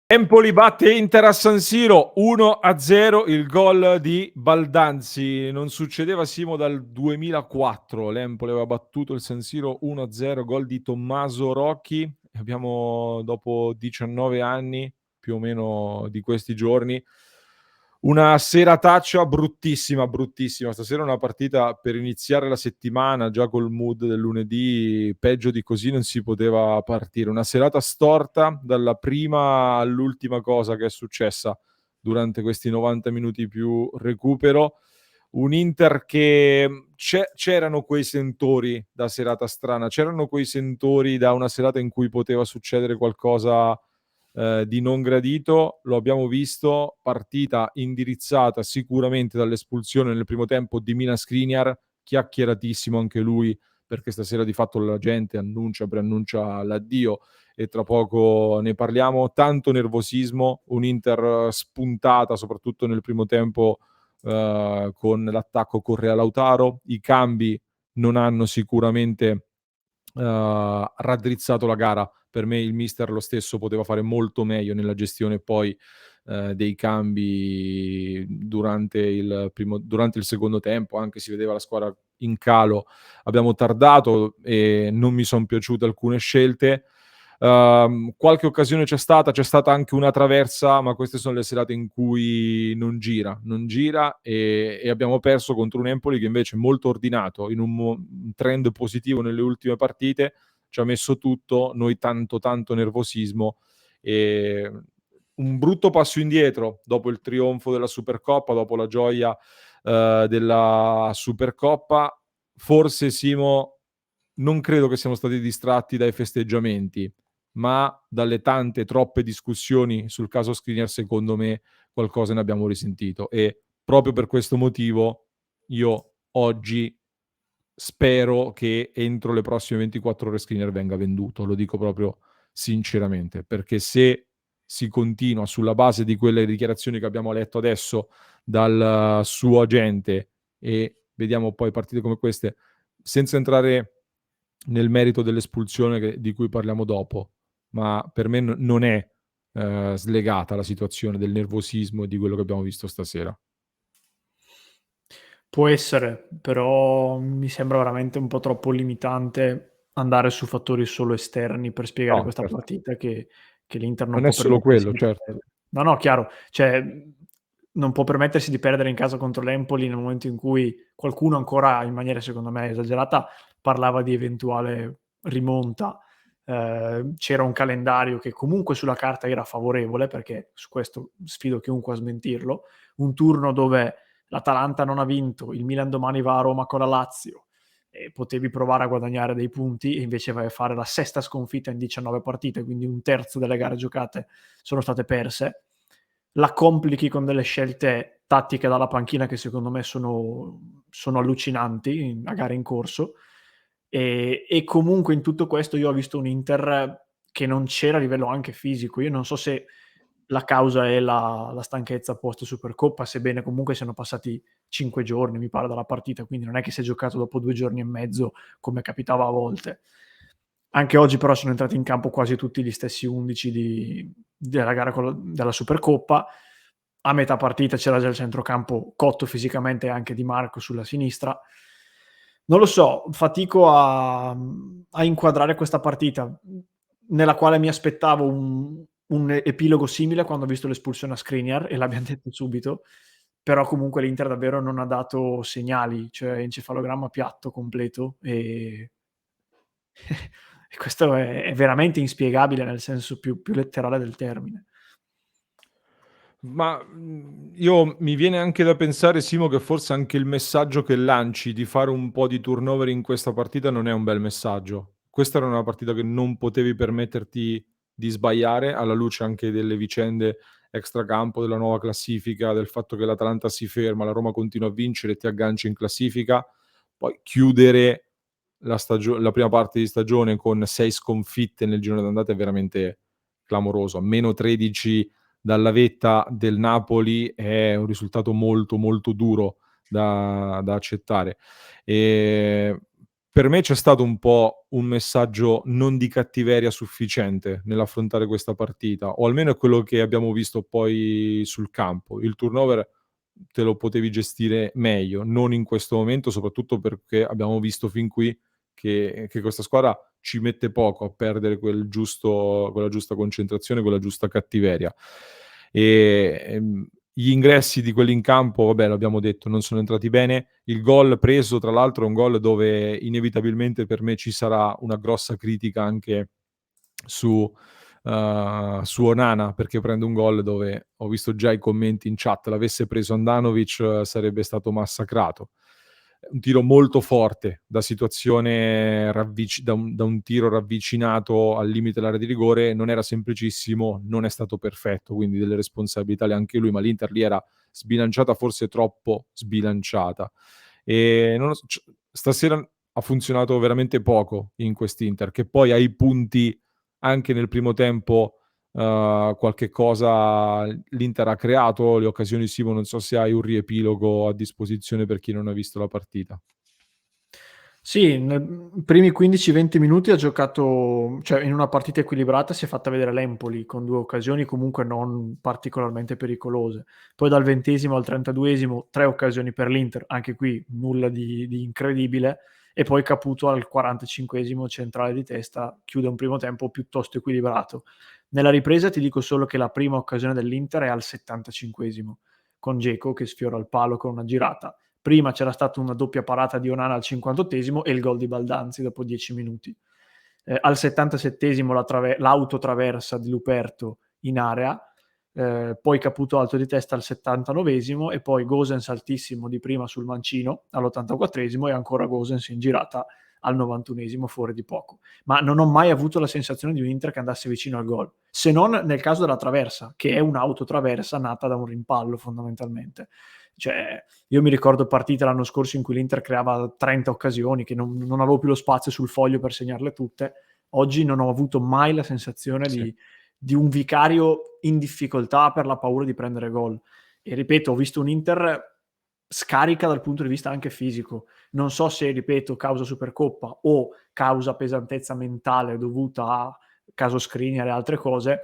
Empoli batte Inter a San Siro 1-0, il gol di Baldanzi. Non succedeva, Simo, dal 2004. L'Empoli aveva battuto il San Siro 1-0, gol di Tommaso Rocchi. Abbiamo, dopo 19 anni, più o meno di questi giorni, una serataccia bruttissima, bruttissima. Stasera è una partita per iniziare la settimana, già col mood del lunedì, peggio di così non si poteva partire. Una serata storta dalla prima all'ultima cosa che è successa durante questi 90 minuti più recupero. Un Inter che c'erano quei sentori da serata strana, c'erano quei sentori da una serata in cui poteva succedere qualcosa di non gradito. Lo abbiamo visto, partita indirizzata sicuramente dall'espulsione nel primo tempo di Milan Skriniar, chiacchieratissimo anche lui, perché stasera di fatto la gente preannuncia l'addio e tra poco ne parliamo. Tanto nervosismo, un Inter spuntata soprattutto nel primo tempo con l'attacco Correa-Lautaro. I cambi non hanno sicuramente raddrizzato la gara. Per me il mister lo stesso poteva fare molto meglio nella gestione poi dei cambi durante il secondo tempo, anche si vedeva la squadra in calo. Abbiamo tardato e non mi son piaciute alcune scelte. Qualche occasione c'è stata anche una traversa, ma queste sono le serate in cui non gira e abbiamo perso contro un Empoli che invece è molto ordinato, in un trend positivo nelle ultime partite, ci ha messo tutto, noi tanto nervosismo e un brutto passo indietro dopo il trionfo della Supercoppa, dopo la gioia della Supercoppa. Forse, Simo, non credo che siamo stati distratti dai festeggiamenti, ma dalle tante, troppe discussioni sul caso Skriniar, secondo me qualcosa ne abbiamo risentito e proprio per questo motivo io oggi spero che entro le prossime 24 ore Skriniar venga venduto, lo dico proprio sinceramente, perché se si continua sulla base di quelle dichiarazioni che abbiamo letto adesso dal suo agente e vediamo poi partite come queste, senza entrare nel merito dell'espulsione di cui parliamo dopo, ma per me non è slegata la situazione del nervosismo e di quello che abbiamo visto stasera. Può essere, però mi sembra veramente un po' troppo limitante andare su fattori solo esterni per spiegare No, questa certo. partita che l'Inter non Non è può solo permettersi quello, di certo. perdere. No, no, chiaro, cioè, non può permettersi di perdere in casa contro l'Empoli nel momento in cui qualcuno ancora, in maniera secondo me esagerata, parlava di eventuale rimonta. C'era un calendario che comunque sulla carta era favorevole, perché su questo sfido chiunque a smentirlo, un turno dove l'Atalanta non ha vinto, il Milan domani va a Roma con la Lazio e potevi provare a guadagnare dei punti e invece vai a fare la sesta sconfitta in 19 partite, quindi un terzo delle gare giocate sono state perse. La complichi con delle scelte tattiche dalla panchina che secondo me sono allucinanti a gare in corso e comunque in tutto questo io ho visto un Inter che non c'era a livello anche fisico. Io non so se la causa è la stanchezza post Supercoppa, sebbene comunque siano passati 5 giorni, mi pare, dalla partita, quindi non è che si è giocato dopo 2 giorni e mezzo come capitava a volte. Anche oggi però sono entrati in campo quasi tutti gli stessi 11 della gara della Supercoppa. A metà partita c'era già il centrocampo cotto fisicamente anche Di Marco sulla sinistra. Non lo so, fatico a inquadrare questa partita, nella quale mi aspettavo un epilogo simile quando ho visto l'espulsione a Skriniar e l'abbiam detto subito, però comunque l'Inter davvero non ha dato segnali, cioè encefalogramma piatto completo e questo è veramente inspiegabile nel senso più letterale del termine. Ma, io mi viene anche da pensare, Simo, che forse anche il messaggio che lanci di fare un po' di turnover in questa partita non è un bel messaggio. Questa era una partita che non potevi permetterti di sbagliare, alla luce anche delle vicende extracampo, della nuova classifica, del fatto che l'Atalanta si ferma, la Roma continua a vincere e ti agganci in classifica. Poi chiudere la prima parte di stagione con 6 sconfitte nel girone d'andata è veramente clamoroso. A -13 dalla vetta del Napoli è un risultato molto duro da accettare. Ehm, per me c'è stato un po' un messaggio non di cattiveria sufficiente nell'affrontare questa partita, o almeno è quello che abbiamo visto poi sul campo. Il turnover te lo potevi gestire meglio, non in questo momento, soprattutto perché abbiamo visto fin qui che questa squadra ci mette poco a perdere quella giusta concentrazione, quella giusta cattiveria. Gli ingressi di quelli in campo, vabbè, l'abbiamo detto, non sono entrati bene. Il gol preso, tra l'altro, è un gol dove inevitabilmente per me ci sarà una grossa critica anche su Onana, perché prende un gol dove ho visto già i commenti in chat, l'avesse preso Handanovic sarebbe stato massacrato. Un tiro molto forte da situazione da un tiro ravvicinato al limite dell'area di rigore, non era semplicissimo, non è stato perfetto, quindi delle responsabilità le ha anche lui, ma l'Inter lì era sbilanciata, forse troppo sbilanciata. Non lo so, stasera ha funzionato veramente poco in quest'Inter, che poi ai punti anche nel primo tempo qualche cosa l'Inter ha creato, le occasioni Simo, non so se hai un riepilogo a disposizione per chi non ha visto la partita. Sì, primi 15-20 minuti ha giocato, cioè in una partita equilibrata si è fatta vedere l'Empoli con 2 occasioni comunque non particolarmente pericolose. Poi dal 20° al 32° 3 occasioni per l'Inter, anche qui nulla di incredibile, e poi Caputo al 45° centrale di testa chiude un primo tempo piuttosto equilibrato. Nella ripresa ti dico solo che la prima occasione dell'Inter è al 75° con Dzeko che sfiora il palo con una girata. Prima c'era stata una doppia parata di Onana al 58° e il gol di Baldanzi dopo 10 minuti. Al 77° l'autotraversa di Luperto in area, poi Caputo alto di testa al 79° e poi Gosens altissimo di prima sul mancino all'84° e ancora Gosens in girata al 91° fuori di poco. Ma non ho mai avuto la sensazione di un Inter che andasse vicino al gol, se non nel caso della traversa, che è un'autotraversa nata da un rimpallo fondamentalmente. Cioè, io mi ricordo partite l'anno scorso in cui l'Inter creava 30 occasioni, che non avevo più lo spazio sul foglio per segnarle tutte. Oggi non ho avuto mai la sensazione Sì. di un vicario in difficoltà per la paura di prendere gol. E ripeto, ho visto un Inter scarica dal punto di vista anche fisico. Non so se, ripeto, causa Supercoppa o causa pesantezza mentale dovuta a caso Skriniar e altre cose,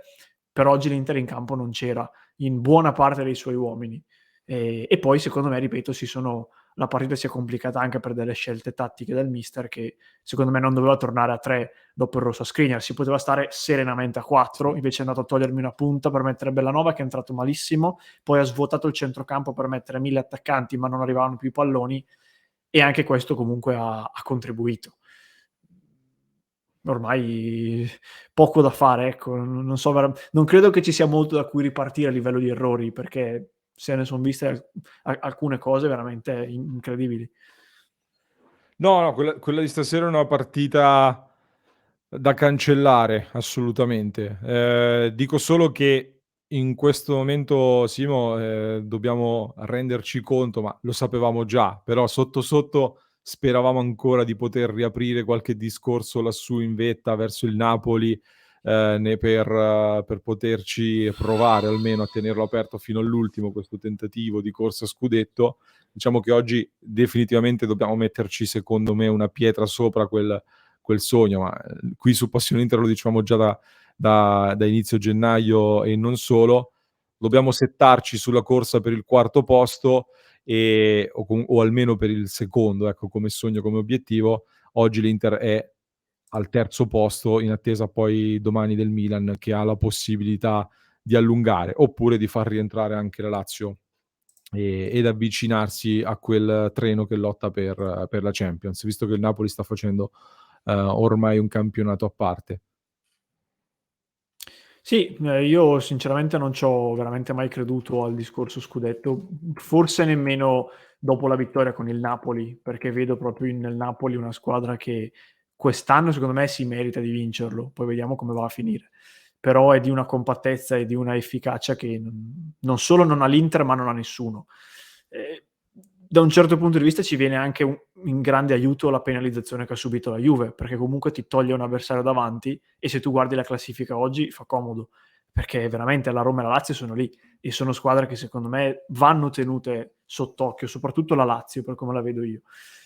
per oggi l'Inter in campo non c'era in buona parte dei suoi uomini. E poi secondo me, ripeto, la partita si è complicata anche per delle scelte tattiche del mister che secondo me non doveva tornare a 3 dopo il rosso a Skriniar, si poteva stare serenamente a 4, invece è andato a togliermi una punta per mettere Bellanova che è entrato malissimo, poi ha svuotato il centrocampo per mettere 1000 attaccanti ma non arrivavano più i palloni e anche questo comunque ha contribuito. Ormai poco da fare, ecco, non credo che ci sia molto da cui ripartire a livello di errori, perché se ne son viste alcune cose veramente incredibili. No, no, quella di stasera è una partita da cancellare assolutamente. Dico solo che in questo momento, Simo, dobbiamo renderci conto, ma lo sapevamo già, però sotto sotto speravamo ancora di poter riaprire qualche discorso lassù in vetta verso il Napoli, per poterci provare almeno a tenerlo aperto fino all'ultimo questo tentativo di corsa a scudetto. Diciamo che oggi definitivamente dobbiamo metterci, secondo me, una pietra sopra quel sogno, ma qui su Passione Inter lo dicevamo già da inizio gennaio e non solo. Dobbiamo settarci sulla corsa per il quarto posto o almeno per il secondo, ecco, come sogno, come obiettivo. Oggi l'Inter è al terzo posto in attesa poi domani del Milan che ha la possibilità di allungare, oppure di far rientrare anche la Lazio ed avvicinarsi a quel treno che lotta per la Champions, visto che il Napoli sta facendo, ormai un campionato a parte. Sì, io sinceramente non c'ho veramente mai creduto al discorso scudetto, forse nemmeno dopo la vittoria con il Napoli, perché vedo proprio nel Napoli una squadra che quest'anno secondo me si merita di vincerlo, poi vediamo come va a finire. Però è di una compattezza e di una efficacia che non solo non ha l'Inter, ma non ha nessuno. Da un certo punto di vista ci viene anche in grande aiuto la penalizzazione che ha subito la Juve, perché comunque ti toglie un avversario davanti e se tu guardi la classifica oggi fa comodo, perché veramente la Roma e la Lazio sono lì e sono squadre che secondo me vanno tenute sott'occhio, soprattutto la Lazio per come la vedo io.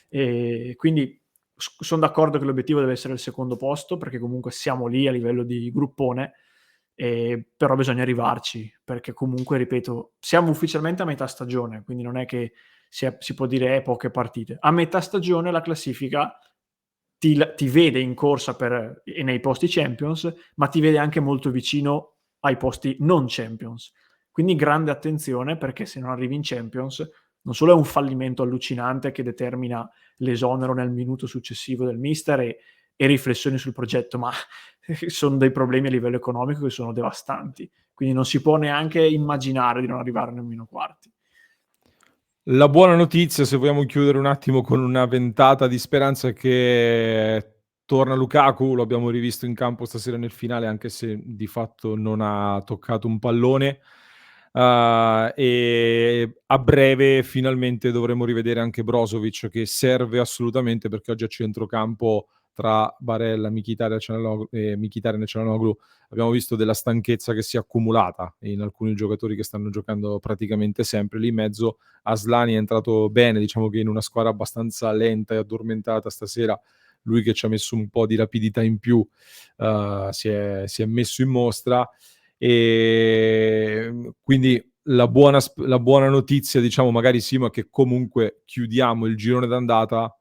E quindi Son d'accordo che l'obiettivo deve essere il secondo posto, perché comunque siamo lì a livello di gruppone, però bisogna arrivarci, perché comunque, ripeto, siamo ufficialmente a metà stagione, quindi non è che si può dire: poche partite". A metà stagione la classifica ti vede in corsa e nei posti Champions, ma ti vede anche molto vicino ai posti non Champions. Quindi grande attenzione, perché se non arrivi in Champions, non solo è un fallimento allucinante che determina l'esonero nel minuto successivo del mister e riflessioni sul progetto, ma son dei problemi a livello economico che sono devastanti. Quindi non si può neanche immaginare di non arrivare nemmeno quarti. La buona notizia, se vogliamo chiudere un attimo con una ventata di speranza, è che torna Lukaku, lo abbiamo rivisto in campo stasera nel finale, anche se di fatto non ha toccato un pallone. E a breve finalmente dovremo rivedere anche Brozovic, che serve assolutamente, perché oggi a centrocampo tra Barella, Mkhitaryan e Çalhanoğlu abbiamo visto della stanchezza che si è accumulata in alcuni giocatori che stanno giocando praticamente sempre. Lì in mezzo Aslani è entrato bene, diciamo che in una squadra abbastanza lenta e addormentata stasera, lui che ci ha messo un po' di rapidità in più, si è messo in mostra. Quindi la buona notizia, diciamo, magari Simo, è che comunque chiudiamo il girone d'andata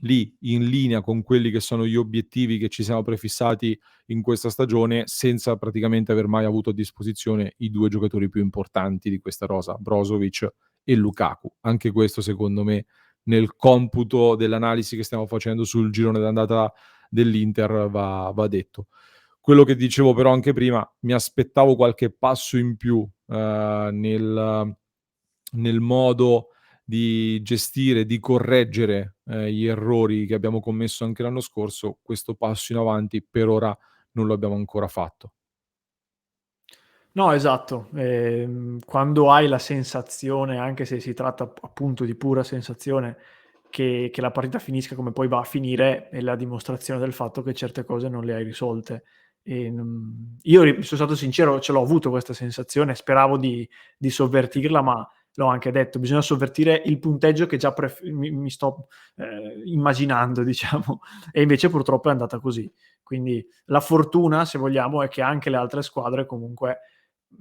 lì, in linea con quelli che sono gli obiettivi che ci siamo prefissati in questa stagione, senza praticamente aver mai avuto a disposizione i 2 giocatori più importanti di questa rosa, Brozovic e Lukaku. Anche questo, secondo me, nel computo dell'analisi che stiamo facendo sul girone d'andata dell'Inter va detto. Quello che dicevo però anche prima, mi aspettavo qualche passo in più, nel modo di gestire, di correggere, gli errori che abbiamo commesso anche l'anno scorso. Questo passo in avanti per ora non lo abbiamo ancora fatto. No, esatto. Quando hai la sensazione, anche se si tratta appunto di pura sensazione, che la partita finisca come poi va a finire, è la dimostrazione del fatto che certe cose non le hai risolte. Io sono stato sincero, ce l'ho avuto questa sensazione, speravo di sovvertirla, ma l'ho anche detto, bisogna sovvertire il punteggio che già mi sto immaginando, diciamo, e invece purtroppo è andata così. Quindi la fortuna, se vogliamo, è che anche le altre squadre comunque,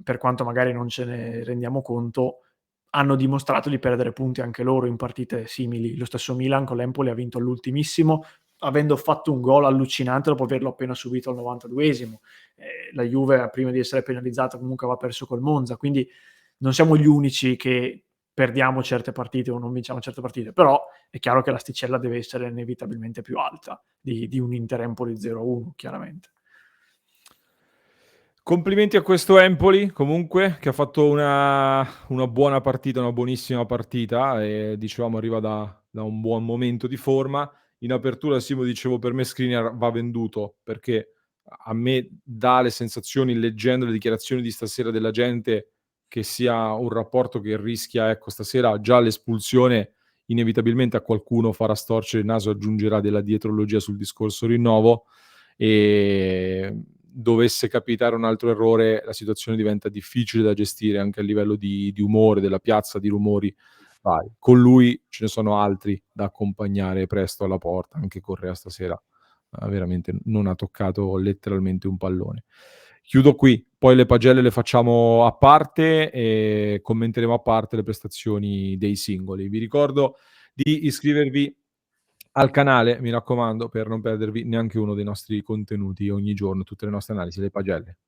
per quanto magari non ce ne rendiamo conto, hanno dimostrato di perdere punti anche loro in partite simili. Lo stesso Milan con l'Empoli ha vinto all'ultimissimo, avendo fatto un gol allucinante dopo averlo appena subito al 92esimo. La Juve, prima di essere penalizzata, comunque aveva perso col Monza, quindi non siamo gli unici che perdiamo certe partite o non vinciamo certe partite, però è chiaro che l'asticella deve essere inevitabilmente più alta di un Inter-Empoli 0-1, chiaramente. Complimenti a questo Empoli, comunque, che ha fatto una buona partita, una buonissima partita, e dicevamo arriva da un buon momento di forma. In apertura, Simo, dicevo, per me Skriniar va venduto, perché a me dà le sensazioni, leggendo le dichiarazioni di stasera della gente, che sia un rapporto che rischia, ecco, stasera già l'espulsione inevitabilmente a qualcuno farà storcere il naso, aggiungerà della dietrologia sul discorso rinnovo, e dovesse capitare un altro errore la situazione diventa difficile da gestire anche a livello di umore, della piazza, di rumori vari. Con lui ce ne sono altri da accompagnare presto alla porta, anche Correa stasera veramente non ha toccato letteralmente un pallone. Chiudo qui, poi le pagelle le facciamo a parte e commenteremo a parte le prestazioni dei singoli. Vi ricordo di iscrivervi al canale, mi raccomando, per non perdervi neanche uno dei nostri contenuti ogni giorno, tutte le nostre analisi, le pagelle.